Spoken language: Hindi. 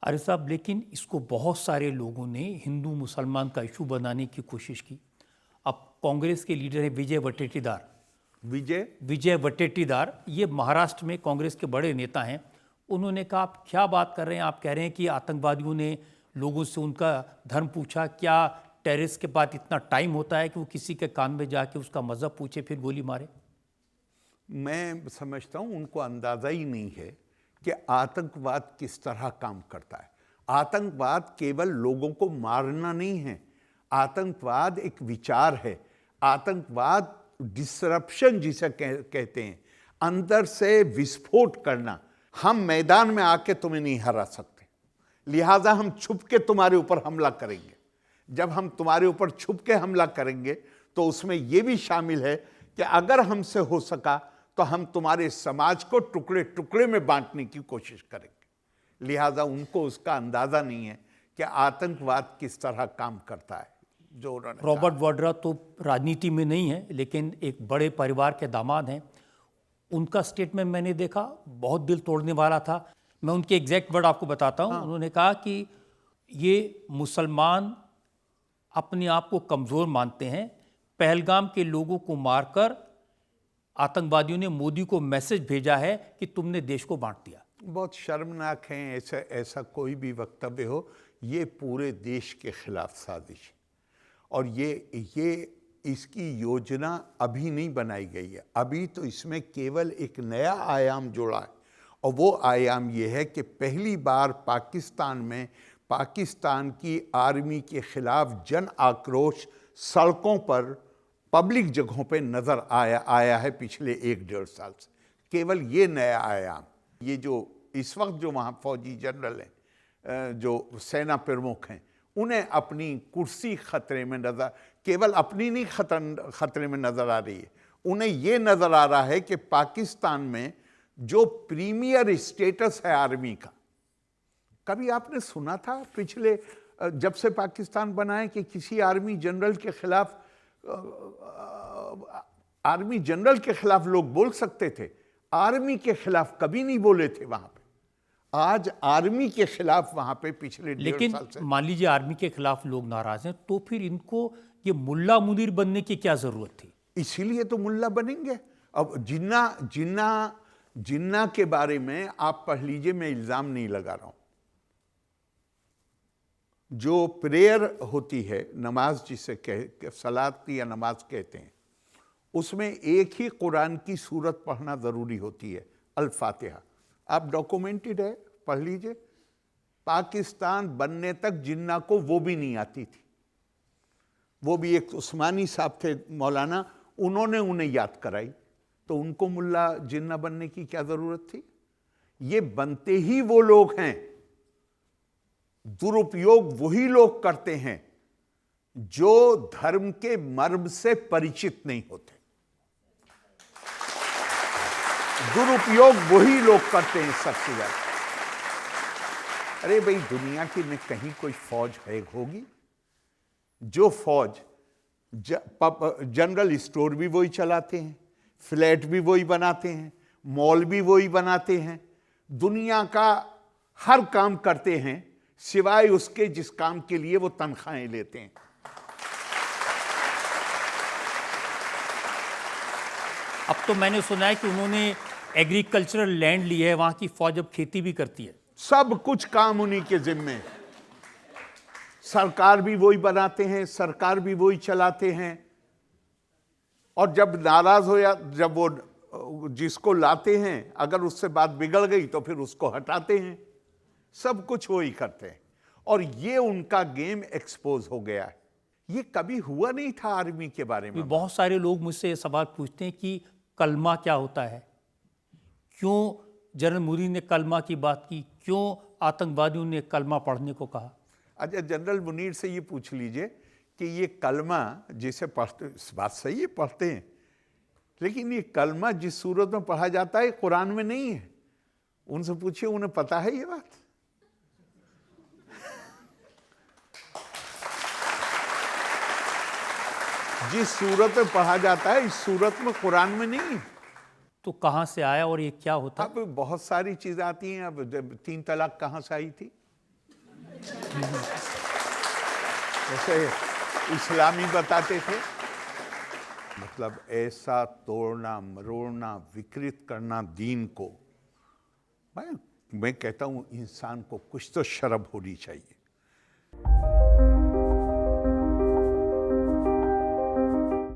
अरे साहब, लेकिन इसको बहुत सारे लोगों ने हिंदू मुसलमान का इशू बनाने की कोशिश की। अब कांग्रेस के लीडर है विजय वटेटीदार, ये महाराष्ट्र में कांग्रेस के बड़े नेता हैं। उन्होंने कहा, आप क्या बात कर रहे हैं? आप कह रहे हैं कि आतंकवादियों ने लोगों से उनका धर्म पूछा। क्या टेररिस्ट के पास इतना टाइम होता है कि वो किसी के कान में जाके उसका मजहब पूछे फिर गोली मारे? मैं समझता हूं उनको अंदाजा ही नहीं है कि आतंकवाद किस तरह काम करता है। आतंकवाद केवल लोगों को मारना नहीं है, आतंकवाद एक विचार है। आतंकवाद डिसरप्शन जिसे कहते हैं, अंदर से विस्फोट करना। हम मैदान में आके तुम्हें नहीं हरा सकते, लिहाजा हम छुप के तुम्हारे ऊपर हमला करेंगे। जब हम तुम्हारे ऊपर छुप के हमला करेंगे तो उसमें यह भी शामिल है कि अगर हमसे हो सका तो हम तुम्हारे समाज को टुकड़े टुकड़े में बांटने की कोशिश करेंगे। लिहाजा उनको उसका अंदाजा नहीं है कि आतंकवाद किस तरह काम करता है। जो रॉबर्ट वाड्रा तो राजनीति में नहीं है, लेकिन एक बड़े परिवार के दामाद हैं। उनका स्टेटमेंट मैंने देखा, बहुत दिल तोड़ने वाला था। मैं उनके एग्जैक्ट वर्ड आपको बताता हूं। उन्होंने कहा कि ये मुसलमान अपने आप को कमज़ोर मानते हैं। पहलगाम के लोगों को मारकर आतंकवादियों ने मोदी को मैसेज भेजा है कि तुमने देश को बांट दिया। बहुत शर्मनाक है ऐसा कोई भी वक्तव्य हो। ये पूरे देश के खिलाफ साजिश है और ये इसकी योजना अभी नहीं बनाई गई है। अभी तो इसमें केवल एक नया आयाम जोड़ा है और वो आयाम ये है कि पहली बार पाकिस्तान में पाकिस्तान की आर्मी के खिलाफ जन आक्रोश सड़कों पर, पब्लिक जगहों पे नज़र आया है पिछले 1-1.5 साल से। केवल ये नया आयाम, ये जो इस वक्त जो वहाँ फौजी जनरल हैं, जो सेना प्रमुख हैं, उन्हें अपनी कुर्सी खतरे में नज़र, केवल अपनी नहीं खतरे में नज़र आ रही है, उन्हें ये नज़र आ रहा है कि पाकिस्तान में जो प्रीमियर स्टेटस है आर्मी का, कभी आपने सुना था पिछले जब से पाकिस्तान बना है कि किसी आर्मी जनरल के खिलाफ लोग बोल सकते थे? आर्मी के खिलाफ कभी नहीं बोले थे वहां पे। आज आर्मी के खिलाफ वहां पे पिछले 1.5 साल से। मान लीजिए आर्मी के खिलाफ लोग नाराज हैं, तो फिर इनको ये मुल्ला मुनीर बनने की क्या जरूरत थी? इसीलिए तो मुल्ला बनेंगे। अब जिन्ना के बारे में आप पढ़ लीजिए, मैं इल्जाम नहीं लगा रहा हूं। जो प्रेयर होती है, नमाज जिसे सलात या नमाज कहते हैं, उसमें एक ही कुरान की सूरत पढ़ना ज़रूरी होती है, अल फातिहा। आप डॉक्यूमेंटेड है, पढ़ लीजिए। पाकिस्तान बनने तक जिन्ना को वो भी नहीं आती थी। वो भी एक उस्मानी साहब थे मौलाना, उन्होंने उन्हें याद कराई, तो उनको मुल्ला जिन्ना बनने की क्या ज़रूरत थी? ये बनते ही वो लोग हैं, दुरुपयोग वही लोग करते हैं जो धर्म के मर्म से परिचित नहीं होते। दुरुपयोग वही लोग करते हैं सबसे ज्यादा। अरे भाई, दुनिया की में कहीं कोई फौज है होगी? जो फौज जनरल स्टोर भी वही चलाते हैं, फ्लैट भी वही बनाते हैं, मॉल भी वही बनाते हैं, दुनिया का हर काम करते हैं सिवाय उसके जिस काम के लिए वो तनख्वाहें लेते हैं। अब तो मैंने सुना है कि उन्होंने एग्रीकल्चरल लैंड ली है, वहां की फौज अब खेती भी करती है। सब कुछ काम उन्हीं के जिम्मे। सरकार भी वही बनाते हैं, सरकार भी वही चलाते हैं। और जब नाराज हो या जब वो जिसको लाते हैं, अगर उससे बात बिगड़ गई तो फिर उसको हटाते हैं। सब कुछ वही करते हैं और ये उनका गेम एक्सपोज हो गया है। ये कभी हुआ नहीं था आर्मी के बारे में। बहुत सारे लोग मुझसे ये सवाल पूछते हैं कि कलमा क्या होता है, क्यों जनरल मुनीर ने कलमा की बात की, क्यों आतंकवादियों ने कलमा पढ़ने को कहा? अच्छा, जनरल मुनीर से ये पूछ लीजिए कि ये कलमा जिसे पढ़ते, बात सही है पढ़ते हैं, लेकिन ये कलमा जिस सूरत में पढ़ा जाता है कुरान में नहीं है। उनसे पूछिए, उन्हें पता है ये बात? जिस सूरत में पढ़ा जाता है इस सूरत में कुरान में नहीं है। तो कहाँ से आया और ये क्या होता है? अब बहुत सारी चीजें आती हैं। अब 3 तलाक कहाँ से आई थी? जैसे इस्लामी बताते थे, मतलब ऐसा तोड़ना मरोड़ना विकृत करना दीन को। मैं कहता हूँ इंसान को कुछ तो शर्म होनी चाहिए।